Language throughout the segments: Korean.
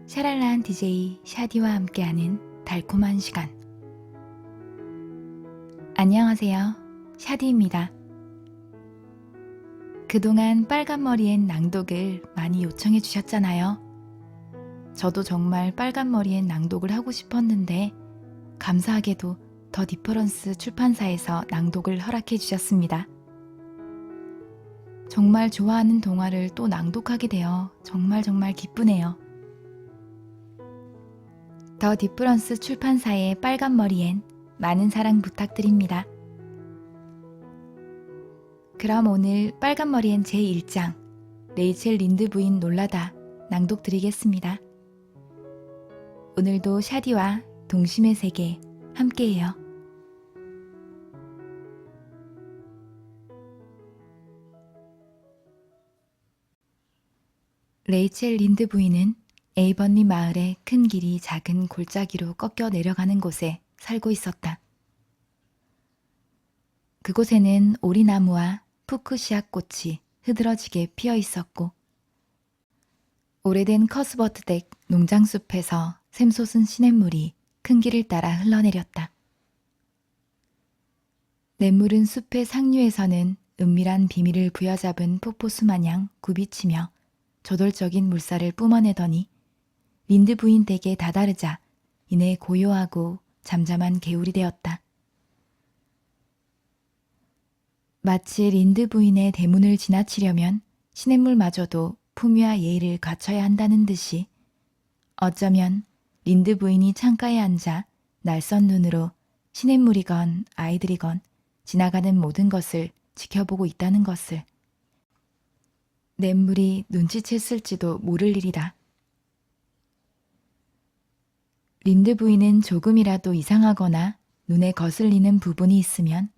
샤랄라한 DJ 샤디와 함께하는 달콤한 시간. 안녕하세요. 샤디입니다. 그동안 빨간머리엔 낭독을 많이 요청해 주셨잖아요. 저도 정말 빨간머리엔 낭독을 하고 싶었는데 감사하게도 더 디퍼런스 출판사에서 낭독을 허락해 주셨습니다. 정말 좋아하는 동화를 또 낭독하게 되어 정말 기쁘네요. 더 디퍼런스 출판사의 빨간머리엔 많은 사랑 부탁드립니다. 그럼 오늘 빨간머리엔 제1장 레이첼 린드 부인 놀라다 낭독 드리겠습니다. 오늘도 샤디와 동심의 세계 함께해요. 레이첼 린드 부인은 에이번리 마을의 큰 길이 작은 골짜기로 꺾여 내려가는 곳에 살고 있었다. 그곳에는 오리나무와 푸크시아 꽃이 흐드러지게 피어 있었고 오래된 커스버트덱 농장숲에서 샘솟은 시냇물이 큰 길을 따라 흘러내렸다. 냇물은 숲의 상류에서는 은밀한 비밀을 부여잡은 폭포수 마냥 굽이치며 저돌적인 물살을 뿜어내더니 린드 부인 댁에 다다르자 이내 고요하고 잠잠한 개울이 되었다. 마치 린드 부인의 대문을 지나치려면 시냇물마저도 품위와 예의를 갖춰야 한다는 듯이 어쩌면 린드 부인이 창가에 앉아 날선 눈으로 시냇물이건 아이들이건 지나가는 모든 것을 지켜보고 있다는 것을 냇물이 눈치챘을지도 모를 일이다. 린드 부인은 조금이라도 이상하거나 눈에 거슬리는 부분이 있으면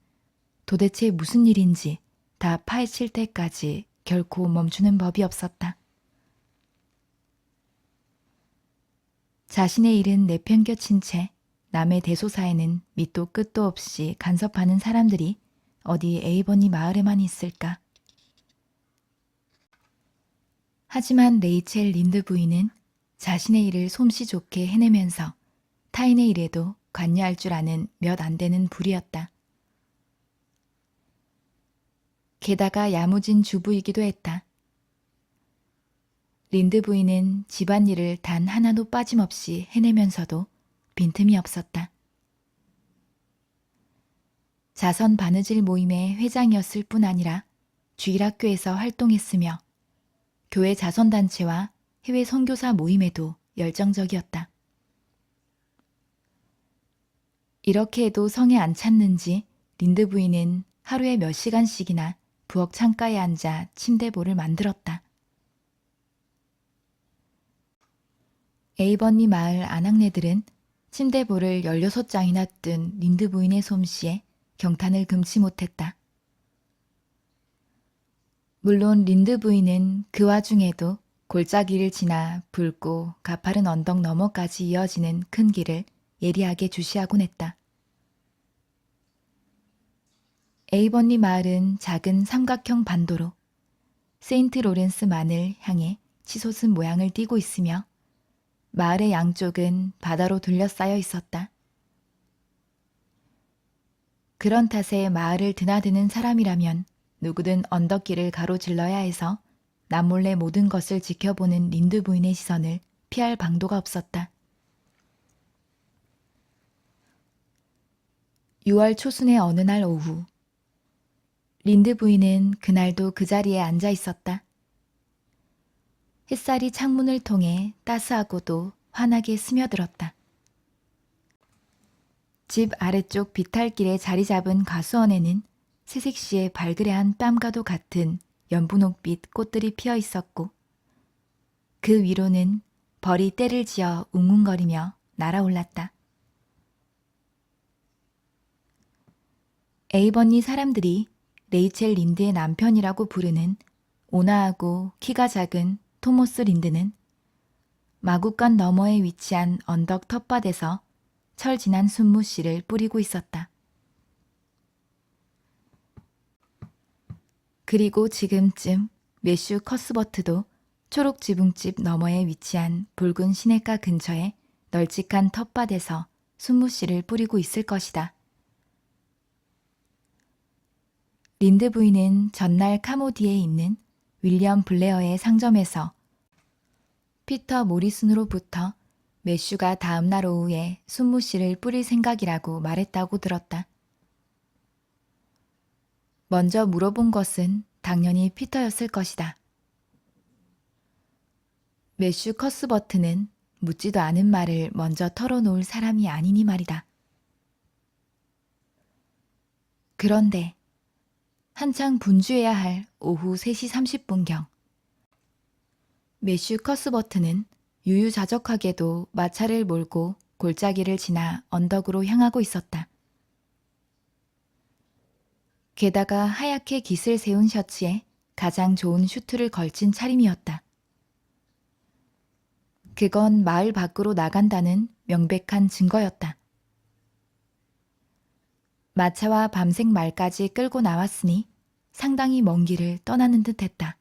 도대체 무슨 일인지 다 파헤칠 때까지 결코 멈추는 법이 없었다. 자신의 일은 내팽겨친 채 남의 대소사에는 밑도 끝도 없이 간섭하는 사람들이 어디 에이번리 마을에만 있을까? 하지만 레이첼 린드 부인은 자신의 일을 솜씨 좋게 해내면서 타인의 일에도 관여할 줄 아는 몇 안 되는 불이었다. 게다가 야무진 주부이기도 했다. 린드 부인은 집안일을 단 하나도 빠짐없이 해내면서도 빈틈이 없었다. 자선 바느질 모임의 회장이었을 뿐 아니라 주일학교에서 활동했으며 교회 자선단체와 해외 선교사 모임에도 열정적이었다. 이렇게 해도 성에 안 찼는지 린드 부인은 하루에 몇 시간씩이나 부엌 창가에 앉아 침대볼을 만들었다. 에이번리 마을 아낙네들은 침대볼을 16장이나 뜬 린드 부인의 솜씨에 경탄을 금치 못했다. 물론 린드 부인은 그 와중에도 골짜기를 지나 붉고 가파른 언덕 너머까지 이어지는 큰 길을 예리하게 주시하곤 했다. 에이번리 마을은 작은 삼각형 반도로 세인트 로렌스 만을 향해 치솟은 모양을 띠고 있으며 마을의 양쪽은 바다로 둘러싸여 있었다. 그런 탓에 마을을 드나드는 사람이라면 누구든 언덕길을 가로질러야 해서 남몰래 모든 것을 지켜보는 린드 부인의 시선을 피할 방도가 없었다. 6월 초순의 어느 날 오후 린드 부인은 그날도 그 자리에 앉아 있었다. 햇살이 창문을 통해 따스하고도 환하게 스며들었다. 집 아래쪽 비탈길에 자리 잡은 가수원에는 새색시에 발그레한 뺨과도 같은 연분홍빛 꽃들이 피어 있었고 그 위로는 벌이 떼를 지어 웅웅거리며 날아올랐다. 에이번리 사람들이 레이첼 린드의 남편이라고 부르는 온화하고 키가 작은 토머스 린드는 마구간 너머에 위치한 언덕 텃밭에서 철 진한 순무씨를 뿌리고 있었다. 그리고 지금쯤 매슈 커스버트도 초록 지붕집 너머에 위치한 붉은 시냇가 근처에 널찍한 텃밭에서 순무씨를 뿌리고 있을 것이다. 린드 부인은 전날 카모디에 있는 윌리엄 블레어의 상점에서 피터 모리슨으로부터 매슈가 다음날 오후에 순무씨를 뿌릴 생각이라고 말했다고 들었다. 먼저 물어본 것은 당연히 피터였을 것이다. 매슈 커스버트는 묻지도 않은 말을 먼저 털어놓을 사람이 아니니 말이다. 그런데 한창 분주해야 할 오후 3시 30분경 매슈 커스버트는 유유자적하게도 마차를 몰고 골짜기를 지나 언덕으로 향하고 있었다. 게다가 하얗게 깃을 세운 셔츠에 가장 좋은 슈트를 걸친 차림이었다. 그건 마을 밖으로 나간다는 명백한 증거였다. 마차와 밤색 말까지 끌고 나왔으니 상당히 먼 길을 떠나는 듯했다.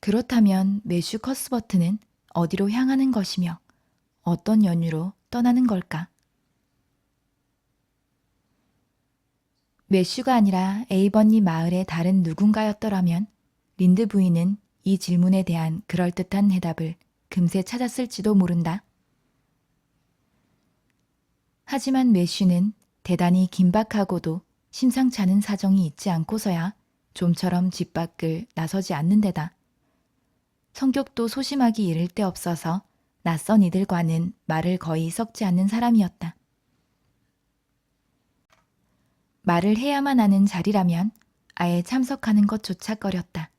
그렇다면 매슈 커스버트는 어디로 향하는 것이며 어떤 연유로 떠나는 걸까? 매슈가 아니라 에이번리 마을의 다른 누군가였더라면 린드 부인은 이 질문에 대한 그럴듯한 해답을 금세 찾았을지도 모른다. 하지만 매슈는 대단히 긴박하고도 심상치 않은 사정이 있지 않고서야 좀처럼 집 밖을 나서지 않는 데다 성격도 소심하기 이를 데 없어서 낯선 이들과는 말을 거의 섞지 않는 사람이었다. 말을 해야만 하는 자리라면 아예 참석하는 것조차 꺼렸다.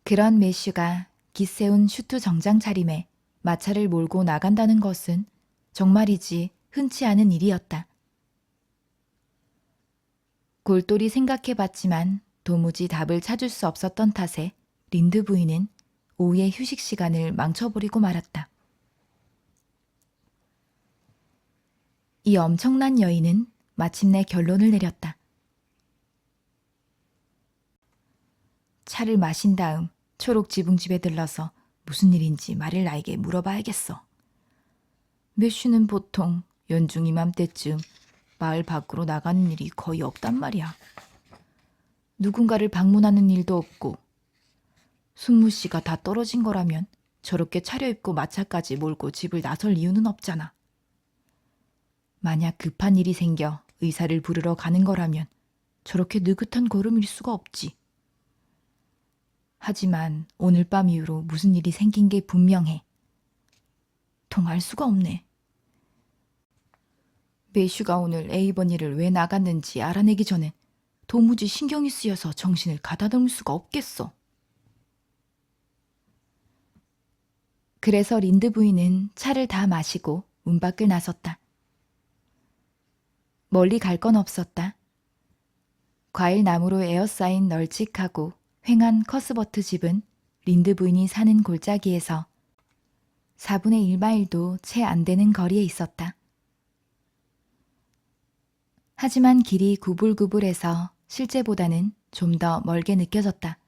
그런 매슈가 깃세운 슈트 정장 차림에 마차를 몰고 나간다는 것은 정말이지 흔치 않은 일이었다. 골똘히 생각해봤지만 도무지 답을 찾을 수 없었던 탓에 린드 부인은 오후의 휴식 시간을 망쳐버리고 말았다. 이 엄청난 여인은 마침내 결론을 내렸다. 차를 마신 다음 초록 지붕집에 들러서 무슨 일인지 말을 나에게 물어봐야겠어. 매슈는 보통 연중 이맘때쯤 마을 밖으로 나가는 일이 거의 없단 말이야. 누군가를 방문하는 일도 없고 순무씨가 다 떨어진 거라면 저렇게 차려입고 마차까지 몰고 집을 나설 이유는 없잖아. 만약 급한 일이 생겨 의사를 부르러 가는 거라면 저렇게 느긋한 걸음일 수가 없지. 하지만 오늘 밤 이후로 무슨 일이 생긴 게 분명해. 통할 수가 없네. 매슈가 오늘 에이버니를 왜 나갔는지 알아내기 전엔 도무지 신경이 쓰여서 정신을 가다듬을 수가 없겠어. 그래서 린드 부인은 차를 다 마시고 문 밖을 나섰다. 멀리 갈 건 없었다. 과일나무로 에어싸인 널찍하고 휑한 커스버트 집은 린드 부인이 사는 골짜기에서 4분의 1마일도 채 안 되는 거리에 있었다. 하지만 길이 구불구불해서 실제보다는 좀 더 멀게 느껴졌다.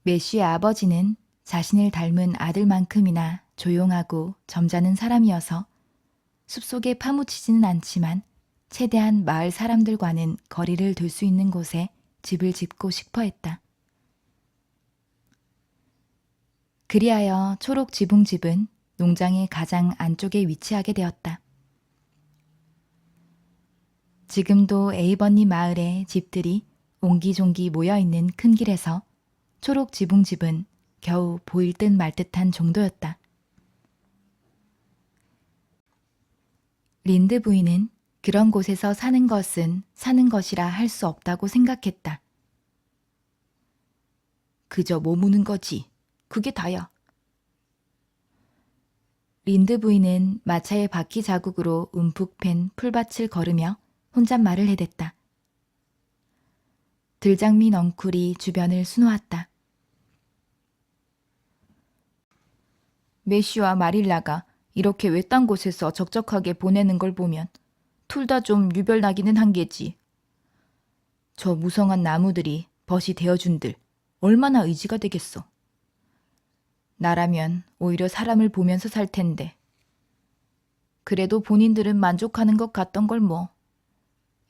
매슈의 아버지는 자신을 닮은 아들만큼이나 조용하고 점잖은 사람이어서 숲속에 파묻히지는 않지만 최대한 마을 사람들과는 거리를 둘 수 있는 곳에 집을 짓고 싶어 했다. 그리하여 초록 지붕집은 농장의 가장 안쪽에 위치하게 되었다. 지금도 에이번리 마을에 집들이 옹기종기 모여있는 큰 길에서 초록 지붕집은 겨우 보일 듯 말 듯한 정도였다. 린드 부인은 그런 곳에서 사는 것은 사는 것이라 할 수 없다고 생각했다. 그저 머무는 거지. 그게 다야. 린드 부인은 마차의 바퀴 자국으로 움푹 팬 풀밭을 걸으며 혼잣말을 해댔다. 들장미 넝쿨이 주변을 수놓았다. 매슈와 마릴라가 이렇게 외딴 곳에서 적적하게 보내는 걸 보면 둘 다 좀 유별나기는 한 게지. 저 무성한 나무들이 벗이 되어준들 얼마나 의지가 되겠어. 나라면 오히려 사람을 보면서 살 텐데. 그래도 본인들은 만족하는 것 같던 걸 뭐.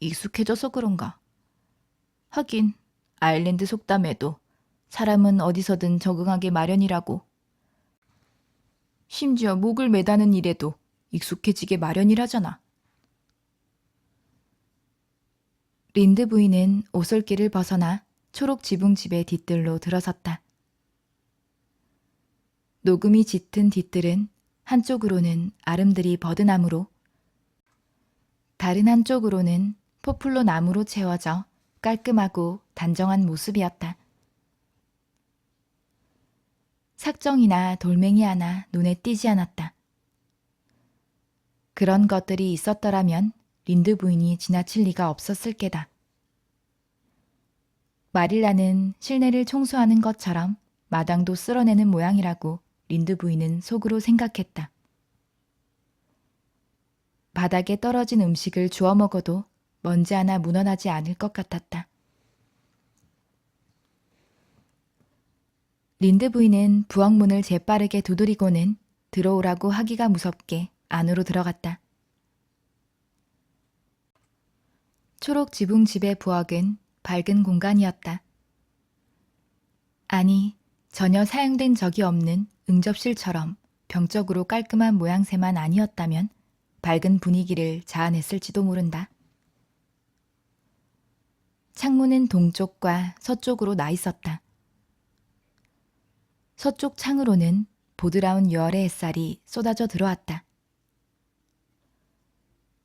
익숙해져서 그런가. 하긴 아일랜드 속담에도 사람은 어디서든 적응하기 마련이라고. 심지어 목을 매다는 일에도 익숙해지게 마련이라잖아. 린드 부인은 오솔길을 벗어나 초록 지붕집의 뒤뜰로 들어섰다. 녹음이 짙은 뒤뜰은 한쪽으로는 아름드리 버드나무로, 다른 한쪽으로는 포플로 나무로 채워져 깔끔하고 단정한 모습이었다. 삭정이나 돌멩이 하나 눈에 띄지 않았다. 그런 것들이 있었더라면 린드 부인이 지나칠 리가 없었을 게다. 마릴라는 실내를 청소하는 것처럼 마당도 쓸어내는 모양이라고 린드 부인은 속으로 생각했다. 바닥에 떨어진 음식을 주워 먹어도 먼지 하나 묻어나지 않을 것 같았다. 린드 부인은 부엌문을 재빠르게 두드리고는 들어오라고 하기가 무섭게 안으로 들어갔다. 초록 지붕 집의 부엌은 밝은 공간이었다. 아니, 전혀 사용된 적이 없는 응접실처럼 병적으로 깔끔한 모양새만 아니었다면 밝은 분위기를 자아냈을지도 모른다. 창문은 동쪽과 서쪽으로 나 있었다. 서쪽 창으로는 보드라운 열의 햇살이 쏟아져 들어왔다.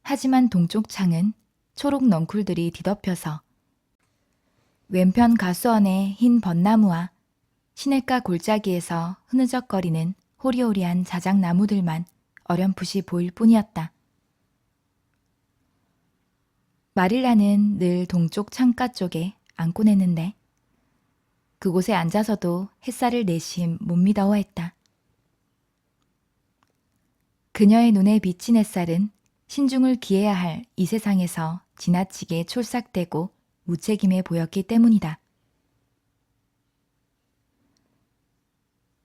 하지만 동쪽 창은 초록 넝쿨들이 뒤덮여서 왼편 가수원의 흰 벚나무와 시냇가 골짜기에서 흐느적거리는 호리호리한 자작나무들만 어렴풋이 보일 뿐이었다. 마릴라는 늘 동쪽 창가 쪽에 앉곤 했는데 그곳에 앉아서도 햇살을 내심 못 미더워했다. 그녀의 눈에 비친 햇살은 신중을 기해야 할 이 세상에서 지나치게 촐싹대고 무책임해 보였기 때문이다.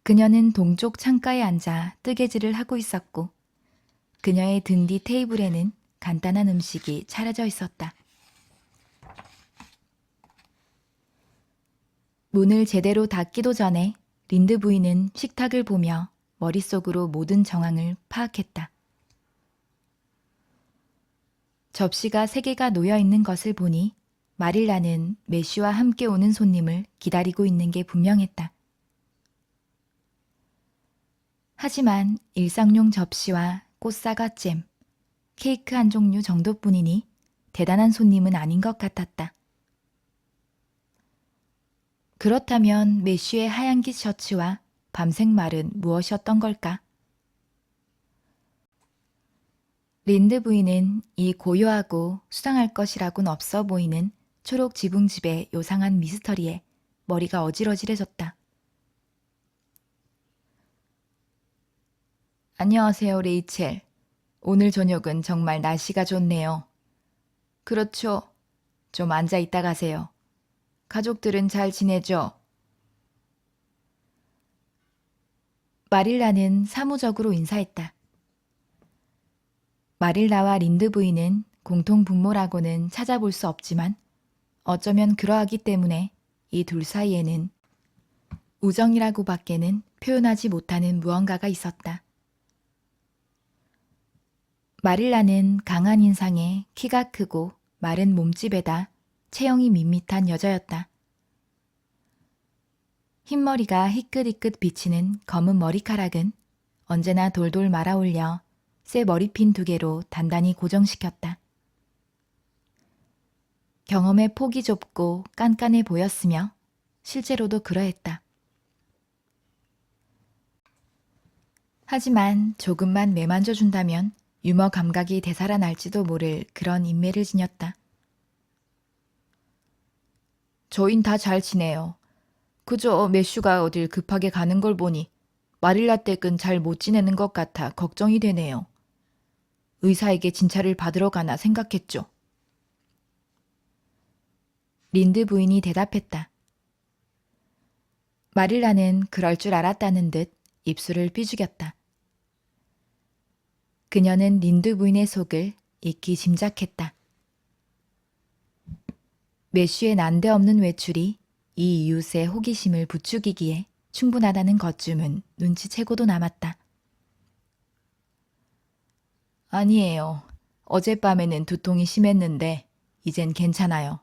그녀는 동쪽 창가에 앉아 뜨개질을 하고 있었고 그녀의 등 뒤 테이블에는 간단한 음식이 차려져 있었다. 문을 제대로 닫기도 전에 린드 부인은 식탁을 보며 머릿속으로 모든 정황을 파악했다. 접시가 3개가 놓여 있는 것을 보니 마릴라는 메쉬와 함께 오는 손님을 기다리고 있는 게 분명했다. 하지만 일상용 접시와 꽃사과잼, 케이크 한 종류 정도뿐이니 대단한 손님은 아닌 것 같았다. 그렇다면 메쉬의 하얀 깃 셔츠와 밤색 말은 무엇이었던 걸까? 린드 부인은 이 고요하고 수상할 것이라고는 없어 보이는 초록 지붕집의 요상한 미스터리에 머리가 어질어질해졌다. 안녕하세요, 레이첼. 오늘 저녁은 정말 날씨가 좋네요. 그렇죠. 좀 앉아 있다 가세요. 가족들은 잘 지내죠? 마릴라는 사무적으로 인사했다. 마릴라와 린드 부인은 공통 분모라고는 찾아볼 수 없지만 어쩌면 그러하기 때문에 이 둘 사이에는 우정이라고 밖에는 표현하지 못하는 무언가가 있었다. 마릴라는 강한 인상에 키가 크고 마른 몸집에다 체형이 밋밋한 여자였다. 흰머리가 희끗희끗 비치는 검은 머리카락은 언제나 돌돌 말아올려 쇠 머리핀 2개로 단단히 고정시켰다. 경험의 폭이 좁고 깐깐해 보였으며 실제로도 그러했다. 하지만 조금만 매만져준다면 유머 감각이 되살아날지도 모를 그런 인매를 지녔다. 저흰 다 잘 지내요. 그저 매슈가 어딜 급하게 가는 걸 보니 마릴라 댁은 잘 못 지내는 것 같아 걱정이 되네요. 의사에게 진찰을 받으러 가나 생각했죠. 린드 부인이 대답했다. 마릴라는 그럴 줄 알았다는 듯 입술을 삐죽였다. 그녀는 린드 부인의 속을 익히 짐작했다. 매슈의 난데없는 외출이 이 이웃의 호기심을 부추기기에 충분하다는 것쯤은 눈치채고도 남았다. 아니에요. 어젯밤에는 두통이 심했는데 이젠 괜찮아요.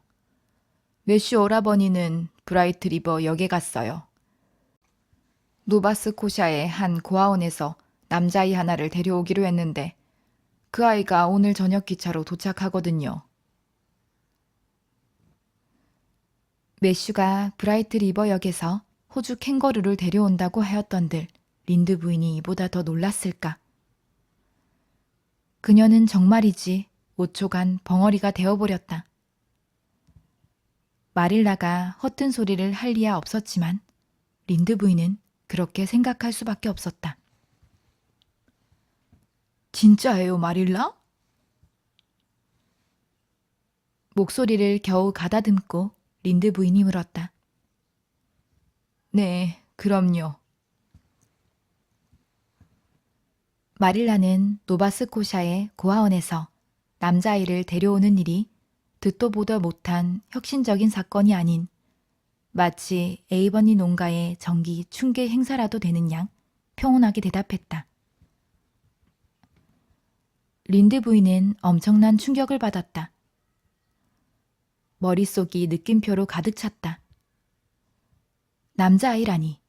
매슈 오라버니는 브라이트 리버 역에 갔어요. 노바스코샤의 한 고아원에서 남자아이 하나를 데려오기로 했는데 그 아이가 오늘 저녁 기차로 도착하거든요. 매슈가 브라이트 리버 역에서 호주 캥거루를 데려온다고 하였던들 린드 부인이 이보다 더 놀랐을까. 그녀는 정말이지 5초간 벙어리가 되어버렸다. 마릴라가 허튼 소리를 할 리야 없었지만 린드 부인은 그렇게 생각할 수밖에 없었다. 진짜예요, 마릴라? 목소리를 겨우 가다듬고 린드 부인이 물었다. 네, 그럼요. 마릴라는 노바스코샤의 고아원에서 남자아이를 데려오는 일이 듣도 보도 못한 혁신적인 사건이 아닌 마치 에이버니 농가의 정기 충계 행사라도 되는 양 평온하게 대답했다. 린드 부인은 엄청난 충격을 받았다. 머릿속이 느낌표로 가득 찼다. 남자아이라니.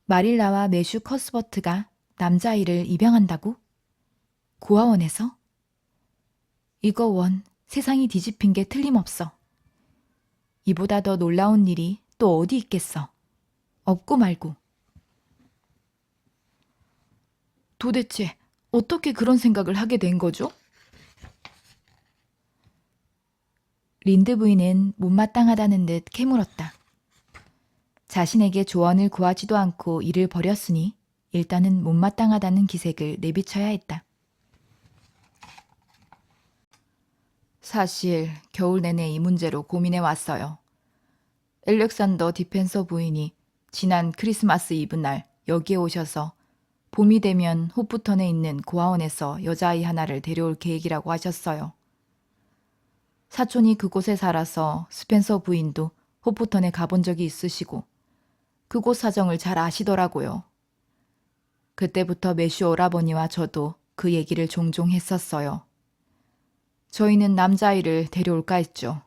마릴라와 매슈 커스버트가 남자아이를 입양한다고? 고아원에서? 이거 원 세상이 뒤집힌 게 틀림없어. 이보다 더 놀라운 일이 또 어디 있겠어. 없고 말고. 도대체 어떻게 그런 생각을 하게 된 거죠? 린드 부인은 못마땅하다는 듯 캐물었다. 자신에게 조언을 구하지도 않고 일을 벌였으니 일단은 못마땅하다는 기색을 내비쳐야 했다. 사실 겨울 내내 이 문제로 고민해 왔어요. 알렉산더 디펜서 부인이 지난 크리스마스 이브 날 여기에 오셔서 봄이 되면 호프턴에 있는 고아원에서 여자아이 하나를 데려올 계획이라고 하셨어요. 사촌이 그곳에 살아서 스펜서 부인도 호프턴에 가본 적이 있으시고 그곳 사정을 잘 아시더라고요. 그때부터 매슈 오라버니와 저도 그 얘기를 종종 했었어요. 저희는 남자아이를 데려올까 했죠.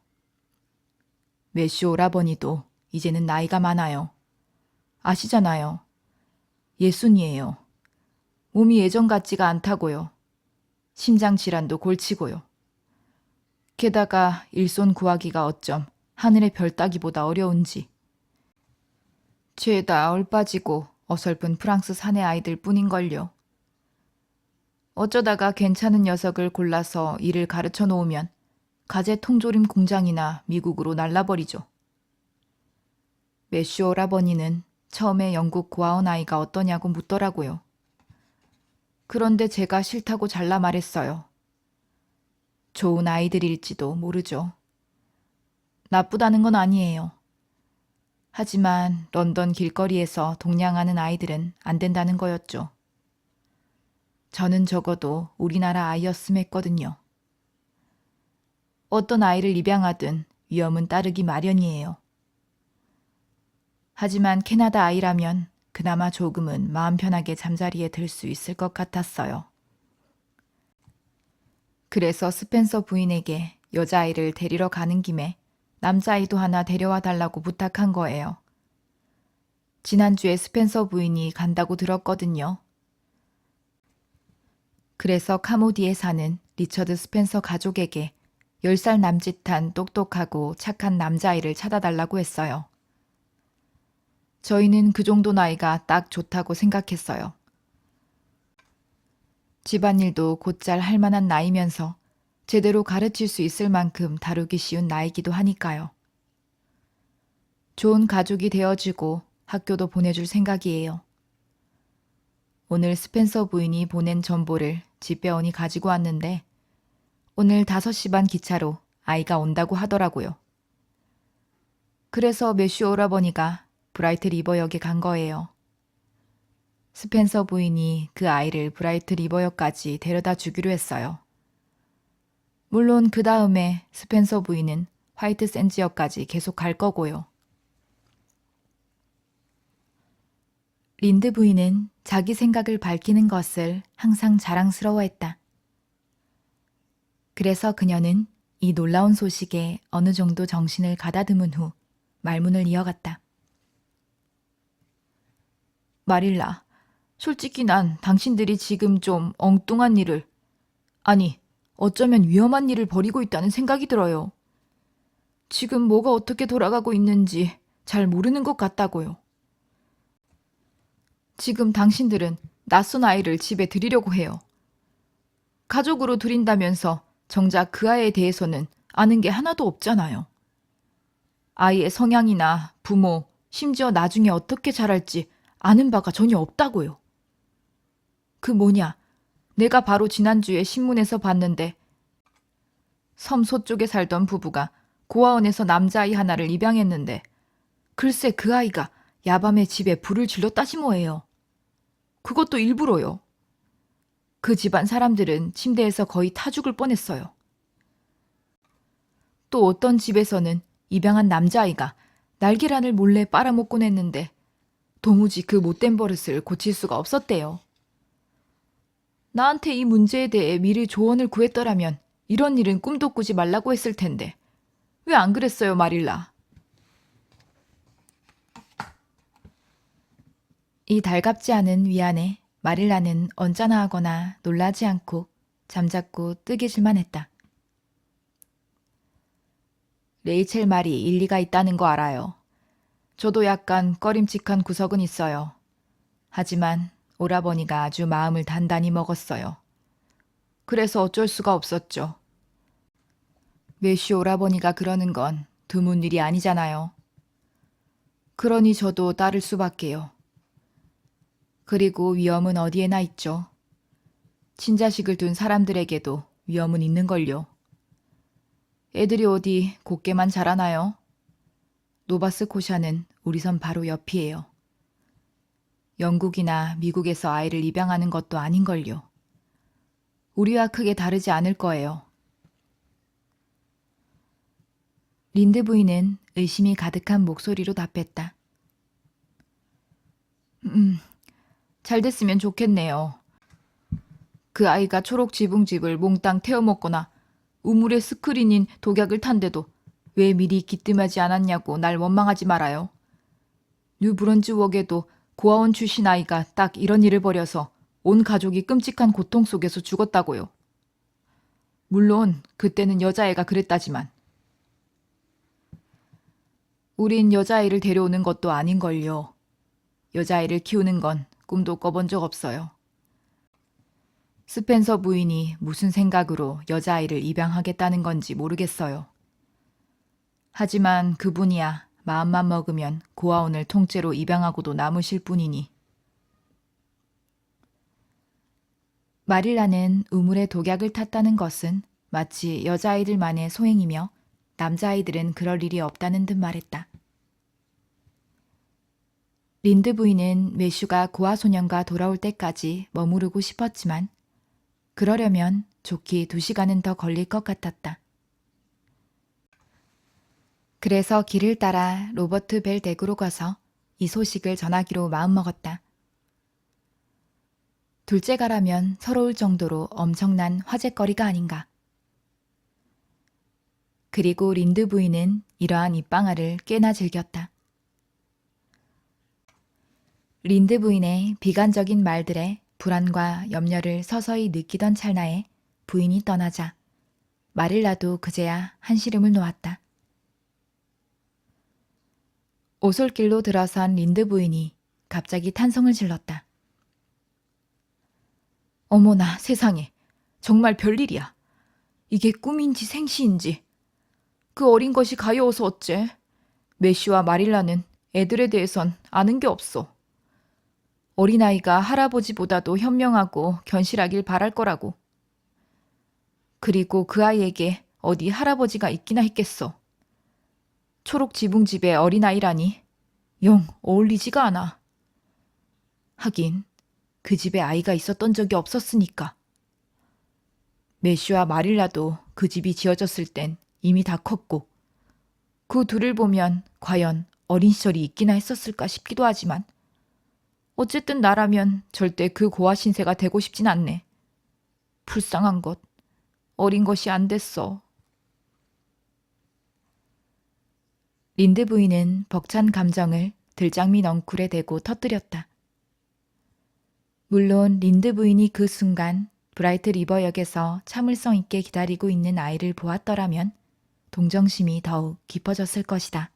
매슈 오라버니도 이제는 나이가 많아요. 아시잖아요. 예순이에요. 몸이 예전 같지가 않다고요. 심장 질환도 골치고요. 게다가 일손 구하기가 어쩜 하늘의 별 따기보다 어려운지. 죄다 얼빠지고 어설픈 프랑스 사내 아이들 뿐인걸요. 어쩌다가 괜찮은 녀석을 골라서 일을 가르쳐 놓으면 가재 통조림 공장이나 미국으로 날라버리죠. 매슈 오라버니는 처음에 영국 고아원 아이가 어떠냐고 묻더라고요. 그런데 제가 싫다고 잘라 말했어요. 좋은 아이들일지도 모르죠. 나쁘다는 건 아니에요. 하지만 런던 길거리에서 동냥하는 아이들은 안 된다는 거였죠. 저는 적어도 우리나라 아이였음 했거든요. 어떤 아이를 입양하든 위험은 따르기 마련이에요. 하지만 캐나다 아이라면 그나마 조금은 마음 편하게 잠자리에 들 수 있을 것 같았어요. 그래서 스펜서 부인에게 여자아이를 데리러 가는 김에 남자아이도 하나 데려와 달라고 부탁한 거예요. 지난주에 스펜서 부인이 간다고 들었거든요. 그래서 카모디에 사는 리처드 스펜서 가족에게 10살 남짓한 똑똑하고 착한 남자아이를 찾아달라고 했어요. 저희는 그 정도 나이가 딱 좋다고 생각했어요. 집안일도 곧잘 할 만한 나이면서 제대로 가르칠 수 있을 만큼 다루기 쉬운 나이기도 하니까요. 좋은 가족이 되어주고 학교도 보내줄 생각이에요. 오늘 스펜서 부인이 보낸 전보를 집배원이 가지고 왔는데 오늘 5시 반 기차로 아이가 온다고 하더라고요. 그래서 매슈 오라버니가 브라이트 리버역에 간 거예요. 스펜서 부인이 그 아이를 브라이트 리버역까지 데려다 주기로 했어요. 물론 그 다음에 스펜서 부인은 화이트 샌즈역까지 계속 갈 거고요. 린드 부인은 자기 생각을 밝히는 것을 항상 자랑스러워했다. 그래서 그녀는 이 놀라운 소식에 어느 정도 정신을 가다듬은 후 말문을 이어갔다. 마릴라, 솔직히 난 당신들이 지금 좀 엉뚱한 일을, 아니, 어쩌면 위험한 일을 벌이고 있다는 생각이 들어요. 지금 뭐가 어떻게 돌아가고 있는지 잘 모르는 것 같다고요. 지금 당신들은 낯선 아이를 집에 들이려고 해요. 가족으로 들인다면서 정작 그 아이에 대해서는 아는 게 하나도 없잖아요. 아이의 성향이나 부모, 심지어 나중에 어떻게 자랄지 아는 바가 전혀 없다고요. 내가 바로 지난주에 신문에서 봤는데 섬 서쪽에 살던 부부가 고아원에서 남자아이 하나를 입양했는데 글쎄 그 아이가 야밤에 집에 불을 질렀다지 뭐예요. 그것도 일부러요. 그 집안 사람들은 침대에서 거의 타 죽을 뻔했어요. 또 어떤 집에서는 입양한 남자아이가 날계란을 몰래 빨아먹곤 했는데 도무지 그 못된 버릇을 고칠 수가 없었대요. 나한테 이 문제에 대해 미리 조언을 구했더라면 이런 일은 꿈도 꾸지 말라고 했을 텐데 왜 안 그랬어요, 마릴라? 이 달갑지 않은 위안에 마릴라는 언짢아 하거나 놀라지 않고 잠자코 뜨개질만 했다. 레이첼 말이 일리가 있다는 거 알아요. 저도 약간 꺼림칙한 구석은 있어요. 하지만 오라버니가 아주 마음을 단단히 먹었어요. 그래서 어쩔 수가 없었죠. 매슈 오라버니가 그러는 건 드문 일이 아니잖아요. 그러니 저도 따를 수밖에요. 그리고 위험은 어디에나 있죠. 친자식을 둔 사람들에게도 위험은 있는걸요. 애들이 어디 곱게만 자라나요? 노바스코샤는 우리 섬 바로 옆이에요. 영국이나 미국에서 아이를 입양하는 것도 아닌걸요. 우리와 크게 다르지 않을 거예요. 린드 부인은 의심이 가득한 목소리로 답했다. 잘 됐으면 좋겠네요. 그 아이가 초록 지붕집을 몽땅 태워먹거나 우물에 스크린인 독약을 탄데도 왜 미리 기뜸하지 않았냐고 날 원망하지 말아요. 뉴브런즈웍에도 고아원 출신 아이가 딱 이런 일을 벌여서 온 가족이 끔찍한 고통 속에서 죽었다고요. 물론 그때는 여자애가 그랬다지만. 우린 여자아이를 데려오는 것도 아닌걸요. 여자아이를 키우는 건 꿈도 꿔본 적 없어요. 스펜서 부인이 무슨 생각으로 여자아이를 입양하겠다는 건지 모르겠어요. 하지만 그분이야 마음만 먹으면 고아원을 통째로 입양하고도 남으실 뿐이니. 마릴라는 우물에 독약을 탔다는 것은 마치 여자아이들만의 소행이며 남자아이들은 그럴 일이 없다는 듯 말했다. 린드 부인은 매슈가 고아소년과 돌아올 때까지 머무르고 싶었지만 그러려면 좋기 2시간은 더 걸릴 것 같았다. 그래서 길을 따라 로버트 벨 댁으로 가서 이 소식을 전하기로 마음먹었다. 둘째가라면 서러울 정도로 엄청난 화제거리가 아닌가. 그리고 린드 부인은 이러한 입방아를 꽤나 즐겼다. 린드 부인의 비관적인 말들에 불안과 염려를 서서히 느끼던 찰나에 부인이 떠나자 마릴라도 그제야 한시름을 놓았다. 오솔길로 들어선 린드 부인이 갑자기 탄성을 질렀다. 어머나 세상에, 정말 별일이야. 이게 꿈인지 생시인지. 그 어린 것이 가여워서 어째. 매시와 마릴라는 애들에 대해선 아는 게 없어. 어린아이가 할아버지보다도 현명하고 견실하길 바랄 거라고. 그리고 그 아이에게 어디 할아버지가 있기나 했겠어. 초록 지붕집의 어린아이라니 영 어울리지가 않아. 하긴 그 집에 아이가 있었던 적이 없었으니까. 매슈와 마릴라도 그 집이 지어졌을 땐 이미 다 컸고 그 둘을 보면 과연 어린 시절이 있기나 했었을까 싶기도 하지만 어쨌든 나라면 절대 그 고아 신세가 되고 싶진 않네. 불쌍한 것, 어린 것이 안 됐어. 린드 부인은 벅찬 감정을 들장미 넝쿨에 대고 터뜨렸다. 물론 린드 부인이 그 순간 브라이트 리버역에서 참을성 있게 기다리고 있는 아이를 보았더라면 동정심이 더욱 깊어졌을 것이다.